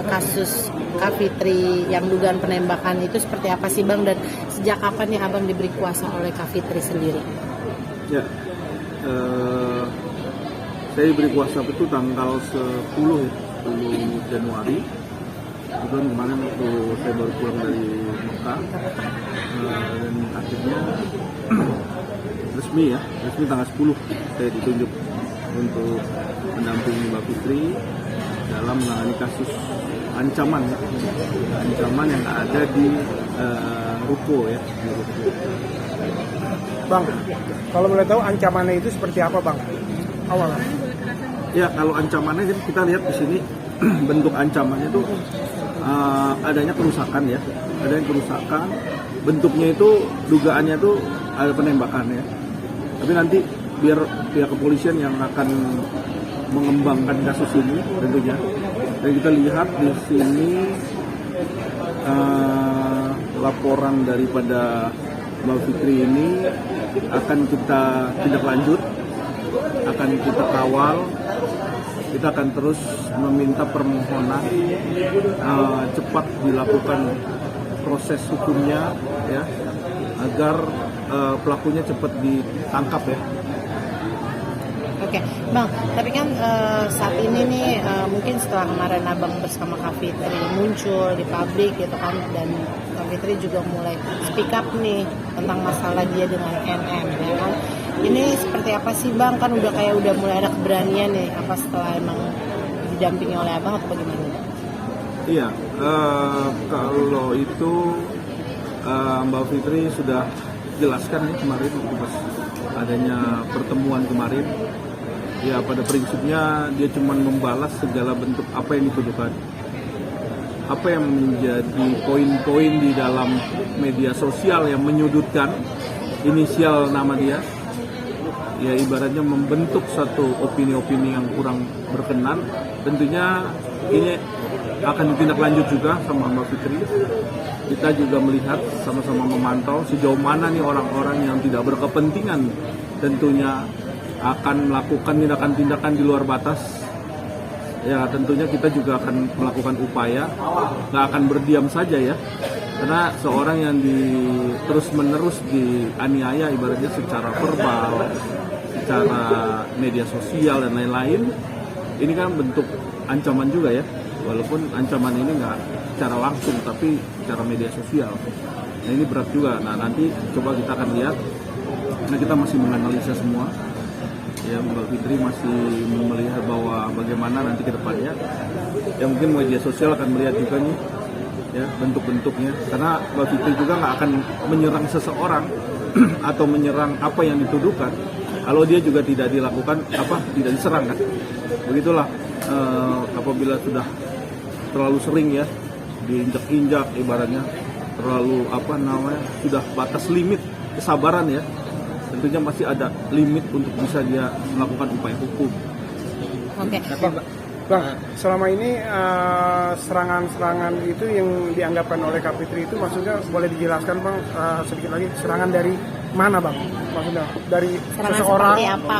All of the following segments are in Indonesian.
kasus Kak Fitri yang dugaan penembakan itu seperti apa sih Bang, dan sejak kapan nih Abang diberi kuasa oleh Kak Fitri sendiri? Ya, saya diberi kuasa itu tanggal 10 Januari. Kebetulan kemarin waktu saya baru pulang dari Mekah, dan akhirnya resmi tanggal 10 saya ditunjuk untuk mendampingi Mbak Fitri dalam menangani kasus ancaman yang ada di Ruko ya. Bang, kalau boleh tahu ancamannya itu seperti apa Bang? Awalnya? Ya, kalau ancamannya kita lihat di sini bentuk ancamannya itu adanya kerusakan ya, bentuknya itu dugaannya itu ada penembakan ya. Tapi nanti biar pihak kepolisian yang akan mengembangkan kasus ini tentunya. Dan kita lihat di sini laporan daripada Mbak Fitri ini akan kita tindak lanjut, akan kita kawal. Kita akan terus meminta permohonan cepat dilakukan proses hukumnya ya, agar pelakunya cepat ditangkap ya. Oke, Bang, tapi kan saat ini nih mungkin setelah kemarin Abang bersama Kak Fitri muncul di publik gitu kan, dan Kak Fitri juga mulai speak up nih tentang masalah dia dengan NM ya kan. Ini seperti apa sih Bang, kan udah mulai ada keberanian nih, apa setelah emang didampingi oleh Abang atau bagaimana? Iya, kalau itu Mbak Fitri sudah jelaskan ya kemarin pas adanya pertemuan kemarin. Ya, pada prinsipnya dia cuma membalas segala bentuk apa yang dituduhkan. Apa yang menjadi poin-poin di dalam media sosial yang menyudutkan inisial nama dia, ya ibaratnya membentuk satu opini-opini yang kurang berkenan. Tentunya ini akan ditindaklanjut juga sama Mbak Fitri. Kita juga melihat, sama-sama memantau sejauh mana nih orang-orang yang tidak berkepentingan tentunya akan melakukan tindakan-tindakan di luar batas. Ya tentunya kita juga akan melakukan upaya, nggak akan berdiam saja ya. Karena seorang yang terus-menerus dianiaya ibaratnya secara verbal, secara media sosial dan lain-lain, ini kan bentuk ancaman juga ya. Walaupun ancaman ini nggak secara langsung tapi secara media sosial. Nah ini berat juga. Nah nanti coba kita akan lihat. Nah kita masih menganalisa semua. Ya, Mbak Fitri masih melihat bahwa bagaimana nanti ke depannya. Ya mungkin media sosial akan melihat juga nih ya bentuk-bentuknya. Karena Mbak Fitri juga nggak akan menyerang seseorang atau menyerang apa yang dituduhkan kalau dia juga tidak dilakukan tidak diserang kan. Begitulah apabila sudah terlalu sering ya diinjak-injak ibaratnya, terlalu sudah batas limit kesabaran ya. Tentunya masih ada limit untuk bisa dia melakukan upaya hukum. Oke. Bang, selama ini serangan-serangan itu yang dianggapkan oleh Kak Fitri itu maksudnya boleh dijelaskan Bang sedikit lagi, serangan dari mana Bang? Maksudnya dari seseorang seperti apa?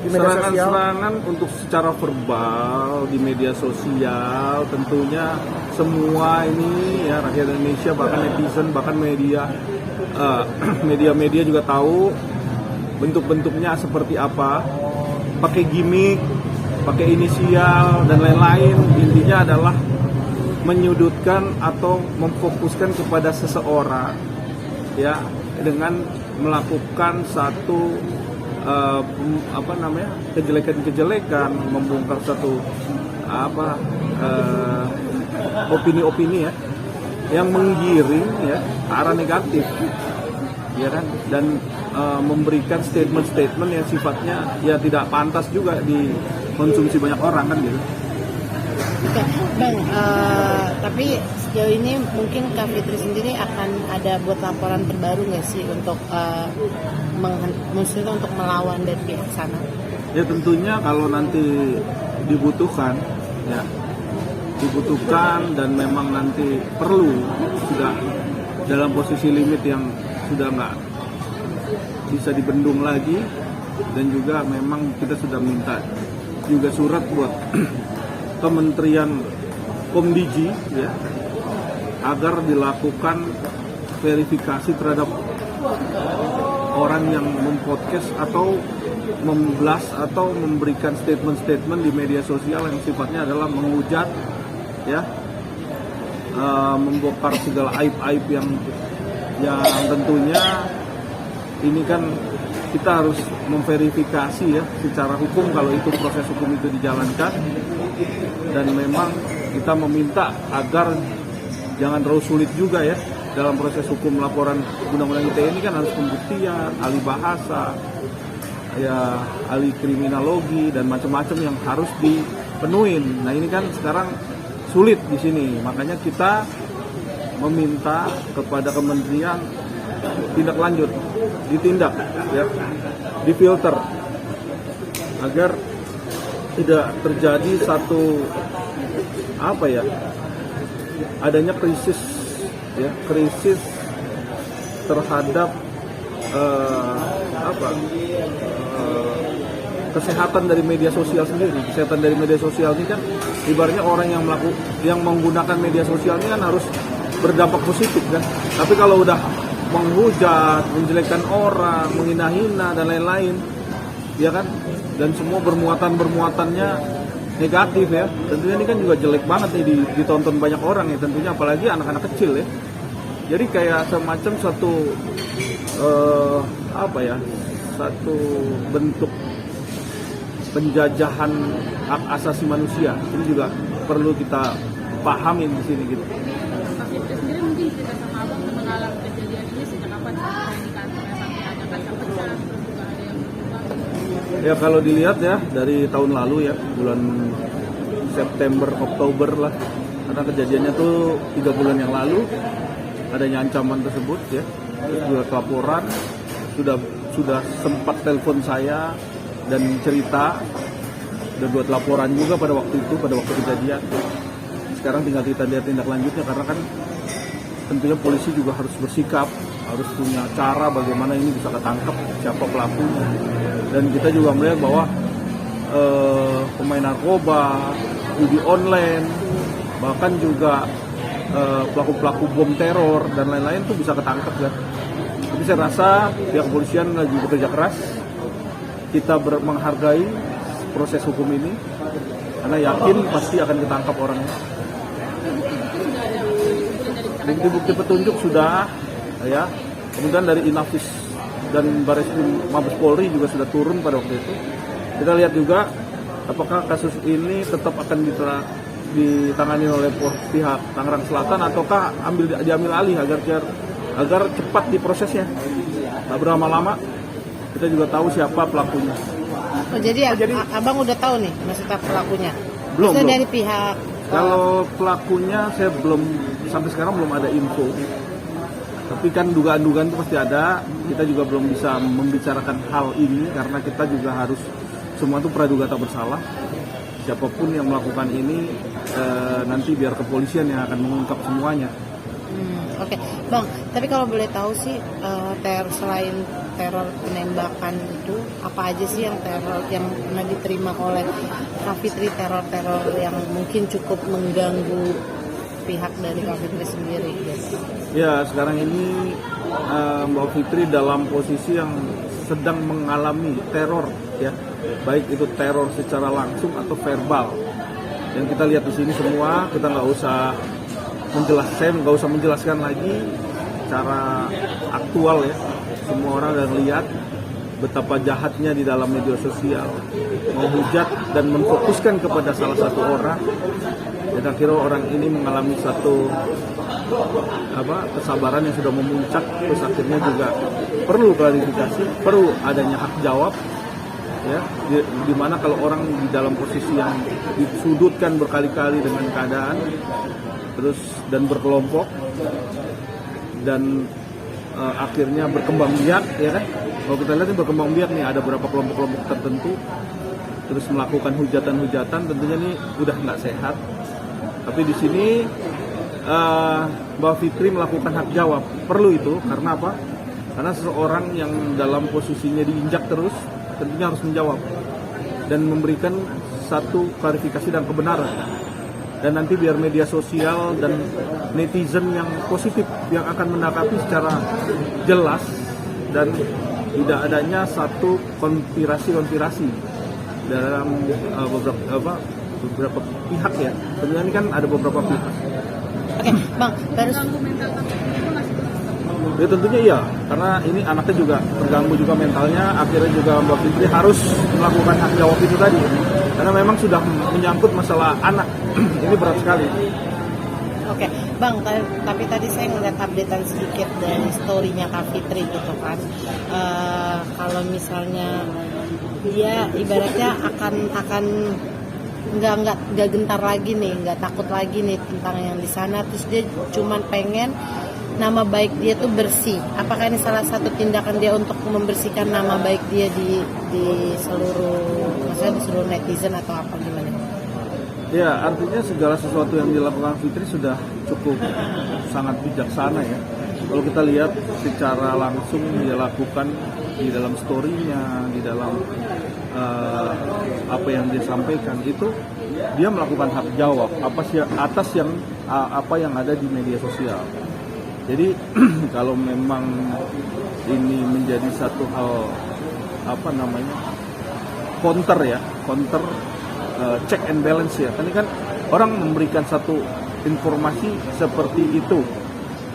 Di media sosial? Serangan untuk secara verbal di media sosial tentunya semua ini ya, rakyat Indonesia bahkan netizen bahkan media juga tahu bentuk-bentuknya seperti apa, pakai gimmick, pakai inisial dan lain-lain. Intinya adalah menyudutkan atau memfokuskan kepada seseorang ya, dengan melakukan satu kejelekan, membongkar satu opini-opini ya yang menggiring ya ke arah negatif ya kan, dan memberikan statement-statement yang sifatnya ya tidak pantas juga dikonsumsi banyak orang kan gitu. Oke, Bang, tapi sejauh ini mungkin Kak Fitri sendiri akan ada buat laporan terbaru nggak sih untuk maksudnya untuk melawan dari pihak sana? Ya tentunya kalau nanti dibutuhkan dan memang nanti perlu, sudah dalam posisi limit yang sudah nggak bisa dibendung lagi, dan juga memang kita sudah minta juga surat buat Kementerian Komdiji ya, agar dilakukan verifikasi terhadap orang yang mempodcast atau memblas atau memberikan statement-statement di media sosial yang sifatnya adalah menghujat ya, membongkar segala aib-aib yang tentunya ini kan kita harus memverifikasi ya secara hukum kalau itu proses hukum itu dijalankan, dan memang kita meminta agar jangan terlalu sulit juga ya dalam proses hukum laporan undang-undang ITE ini kan harus pembuktian, ahli bahasa, ya ahli kriminologi dan macam-macam yang harus dipenuhin. Nah ini kan sekarang sulit di sini, makanya kita meminta kepada kementerian tindak lanjut, ditindak, ya, difilter agar tidak terjadi satu adanya krisis terhadap kesehatan dari media sosial sendiri. Kesehatan dari media sosial ini kan ibaratnya orang yang menggunakan media sosial ini kan harus berdampak positif kan. Tapi kalau udah menghujat, menjelekkan orang, menghina-hina dan lain-lain, ya kan, dan semua bermuatannya negatif ya. Tentunya ini kan juga jelek banget nih ditonton banyak orang ya, tentunya apalagi anak-anak kecil ya. Jadi kayak semacam satu satu bentuk penjajahan hak asasi manusia. Ini juga perlu kita pahamin di sini gitu. Pak Fitri sendiri mungkin cerita sama abang mengalami kejadian ini sejak kapan sampai di kantornya sampai ada kaca pecah, terus juga ada yang berubah? Ya kalau dilihat ya dari tahun lalu ya, bulan September, Oktober lah, karena kejadiannya tuh 3 bulan yang lalu adanya ancaman tersebut ya, terus juga laporan, sudah sempat telepon saya dan cerita, dan buat laporan juga pada waktu kejadian. Sekarang tinggal kita lihat tindak lanjutnya, karena kan tentunya polisi juga harus bersikap, harus punya cara bagaimana ini bisa ketangkep siapa pelakunya. Dan kita juga melihat bahwa pemain narkoba, judi online, bahkan juga pelaku-pelaku bom teror dan lain-lain tuh bisa ketangkep ya. Tapi saya rasa pihak kepolisian lagi bekerja keras. Kita menghargai proses hukum ini karena yakin pasti akan ketangkap orangnya. Bukti-bukti petunjuk sudah ya. Kemudian dari Inafis dan Bareskrim Mabes Polri juga sudah turun pada waktu itu. Kita lihat juga apakah kasus ini tetap akan ditangani oleh pihak Tangerang Selatan ataukah diambil alih agar cepat diprosesnya. Tak berlama-lama, kita juga tahu siapa pelakunya. Oh, jadi abang udah tahu nih maksudnya pelakunya? Belum. Dari pihak. Kalau pelakunya saya sampai sekarang belum ada info. Tapi kan dugaan-dugaan itu pasti ada. Kita juga belum bisa membicarakan hal ini karena kita juga harus semua itu praduga tak bersalah. Siapapun yang melakukan ini nanti biar kepolisian yang akan mengungkap semuanya. Oke. Bang, tapi kalau boleh tahu sih selain teror penembakan itu apa aja sih yang teror yang pernah diterima oleh Kak Fitri, teror-teror yang mungkin cukup mengganggu pihak dari Kak Fitri sendiri gitu? Ya, sekarang ini Mbak Fitri dalam posisi yang sedang mengalami teror ya, baik itu teror secara langsung atau verbal. Yang kita lihat di sini semua, kita nggak usah menjelaskan lagi secara aktual ya. Semua orang udah lihat betapa jahatnya di dalam media sosial, menghujat dan memfokuskan kepada salah satu orang. Dan akhirnya orang ini mengalami satu kesabaran yang sudah memuncak, terus akhirnya juga perlu klarifikasi, perlu adanya hak jawab ya, di mana kalau orang di dalam posisi yang disudutkan berkali-kali dengan keadaan terus dan berkelompok dan akhirnya berkembang biak ya kan. Kalau kita lihat ini berkembang biak nih, ada beberapa kelompok-kelompok tertentu terus melakukan hujatan-hujatan, tentunya ini udah nggak sehat. Tapi di sini Mbak Fitri melakukan hak jawab, perlu itu karena apa? Karena seseorang yang dalam posisinya diinjak terus tentunya harus menjawab dan memberikan satu klarifikasi dan kebenaran. Dan nanti biar media sosial dan netizen yang positif yang akan menanggapi secara jelas dan tidak adanya satu konspirasi dalam beberapa pihak ya. Sebenarnya ini kan ada beberapa pihak. Oke, Bang, baru Mengganggu mental Kak Fitri itu nggak sih? Ya tentunya iya, karena ini anaknya juga terganggu juga mentalnya, akhirnya juga Mbak Fitri harus melakukan hak jawab itu tadi. Karena memang sudah menyangkut masalah anak, ini berat sekali. Oke, Bang, tapi tadi saya ngeliat updatean sedikit dari story-nya Kak Fitri gitu kan. Kalau misalnya dia ibaratnya akan nggak gentar lagi nih, nggak takut lagi nih tentang yang di sana. Terus dia cuman pengen nama baik dia tuh bersih. Apakah ini salah satu tindakan dia untuk membersihkan nama baik dia di seluruh netizen atau apa gimana? Ya, artinya segala sesuatu yang dilakukan Fitri sudah cukup sangat bijaksana ya. Kalau kita lihat secara langsung dia lakukan di dalam story-nya, di dalam apa yang dia sampaikan itu, dia melakukan hak jawab atas apa yang ada di media sosial. Jadi kalau memang ini menjadi satu hal counter check and balance ya. Ini kan orang memberikan satu informasi seperti itu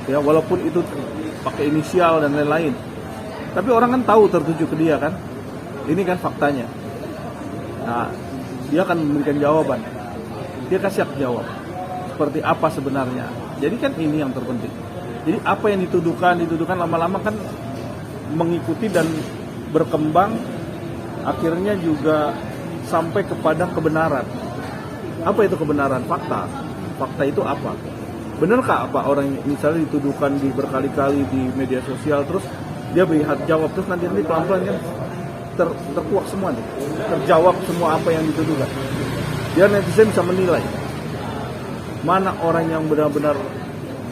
ya, walaupun itu pakai inisial dan lain-lain. Tapi orang kan tahu tertuju ke dia kan. Ini kan faktanya. Nah, dia akan memberikan jawaban. Dia kasih hak jawab. Seperti apa sebenarnya. Jadi kan ini yang terpenting. Jadi apa yang dituduhkan lama-lama kan mengikuti dan berkembang, akhirnya juga sampai kepada kebenaran. Apa itu kebenaran? Fakta. Fakta itu apa? Benarkah apa orang misalnya dituduhkan berkali-kali di media sosial, terus dia beri hak jawab, terus nanti pelan-pelan kan terkuak semua nih, terjawab semua apa yang dituduhkan. Biar netizen bisa menilai mana orang yang benar-benar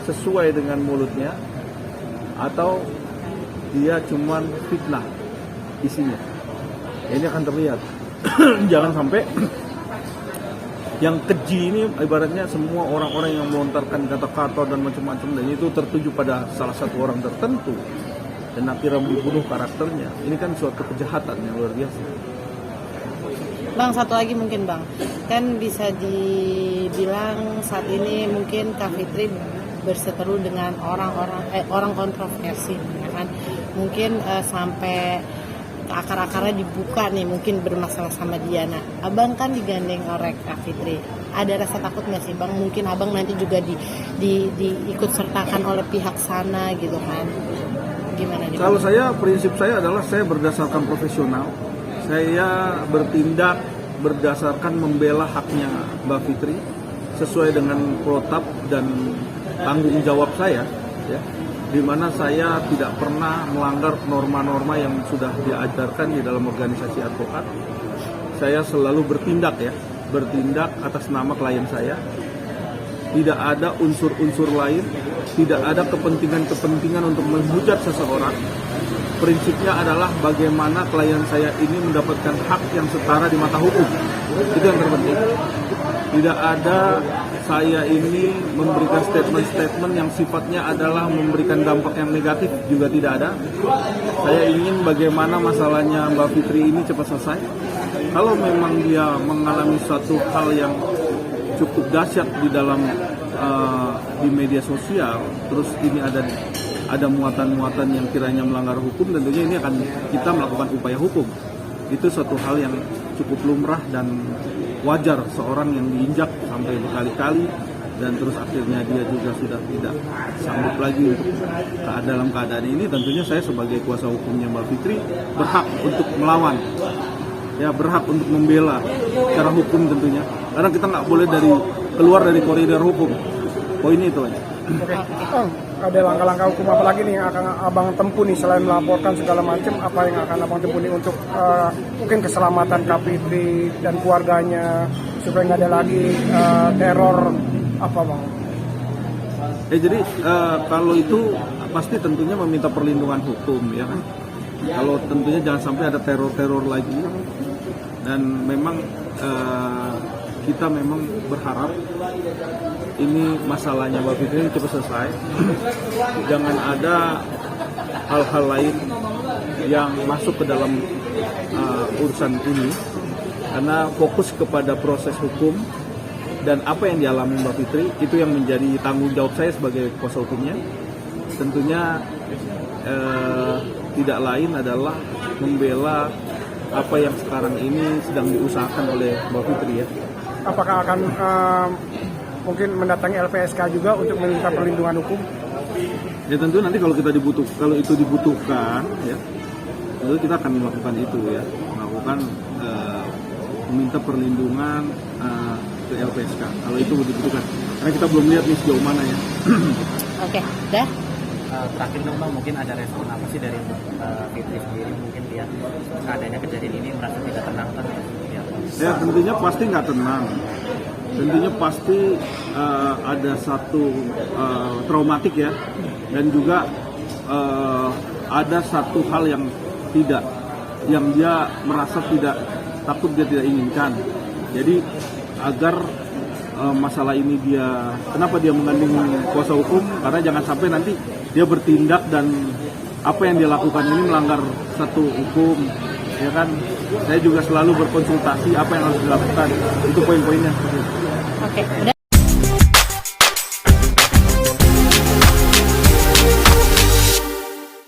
sesuai dengan mulutnya atau dia cuman fitnah isinya. Ini akan terlihat. Jangan sampai yang keji ini ibaratnya semua orang-orang yang melontarkan kata-kata dan macam-macam dan itu tertuju pada salah satu orang tertentu dan akhirnya dibunuh karakternya. Ini kan suatu kejahatan yang luar biasa. Bang, satu lagi mungkin Bang, kan bisa dibilang saat ini mungkin Kak Fitri berseteru dengan orang kontroversi ya kan, mungkin sampai akar-akarnya dibuka nih, mungkin bermasalah sama dia. Nah, abang kan digandeng oleh Kak Fitri, ada rasa takut nggak sih Bang, mungkin abang nanti juga diikut sertakan oleh pihak sana gitu kan, gimana nih? Kalau saya, prinsip saya adalah saya berdasarkan profesional, saya bertindak berdasarkan membela haknya Mbak Fitri sesuai dengan protap dan tanggung jawab saya ya, di mana saya tidak pernah melanggar norma-norma yang sudah diajarkan di dalam organisasi advokat. Saya selalu bertindak atas nama klien saya. Tidak ada unsur-unsur lain, tidak ada kepentingan-kepentingan untuk menghujat seseorang. Prinsipnya adalah bagaimana klien saya ini mendapatkan hak yang setara di mata hukum. Itu yang terpenting. Tidak ada saya ini memberikan statement-statement yang sifatnya adalah memberikan dampak yang negatif, juga tidak ada. Saya ingin bagaimana masalahnya Mbak Fitri ini cepat selesai. Kalau memang dia mengalami suatu hal yang cukup dahsyat di dalam di media sosial, terus ini ada muatan-muatan yang kiranya melanggar hukum, tentunya ini akan kita melakukan upaya hukum. Itu suatu hal yang cukup lumrah dan wajar seorang yang diinjak sampai berkali-kali dan terus akhirnya dia juga sudah tidak sanggup lagi untuk dalam keadaan ini. Tentunya saya sebagai kuasa hukumnya Mbak Fitri berhak untuk melawan, ya berhak untuk membela secara hukum tentunya, karena kita nggak boleh keluar dari koridor hukum. Poinnya itu aja. Oke. Ada langkah-langkah hukum apa lagi nih yang akan abang tempuh nih selain melaporkan segala macam, apa yang akan abang tempuh nih untuk mungkin keselamatan Kak Fitri dan keluarganya supaya nggak ada lagi teror apa Bang? Jadi kalau itu pasti tentunya meminta perlindungan hukum ya kan. Kalau tentunya jangan sampai ada teror-teror lagi, dan memang kita memang berharap ini masalahnya Mbak Fitri cepat selesai. Jangan ada hal-hal lain yang masuk ke dalam urusan ini, karena fokus kepada proses hukum dan apa yang dialami Mbak Fitri itu yang menjadi tanggung jawab saya sebagai kuasa hukumnya. Tentunya tidak lain adalah membela apa yang sekarang ini sedang diusahakan oleh Mbak Fitri ya. Apakah akan mungkin mendatangi LPSK juga untuk meminta perlindungan hukum? Ya tentu nanti kalau itu dibutuhkan ya, tentu kita akan melakukan itu ya, meminta perlindungan ke LPSK kalau itu dibutuhkan. Karena kita belum lihat nih sejauh mana ya. Oke, dah. Terakhir dong Bang, mungkin ada respon apa sih dari Fitri sendiri, mungkin dia adanya kejadian ini merasa tidak tenang kan? Ya tentunya pasti nggak tenang, tentunya pasti ada satu traumatik ya, dan juga ada satu hal yang dia merasa takut dia tidak inginkan. Jadi agar masalah ini kenapa dia menggandeng kuasa hukum, karena jangan sampai nanti dia bertindak dan apa yang dia lakukan ini melanggar satu hukum, ya kan? Saya juga selalu berkonsultasi apa yang harus dilakukan, itu poin-poinnya. Oke, udah.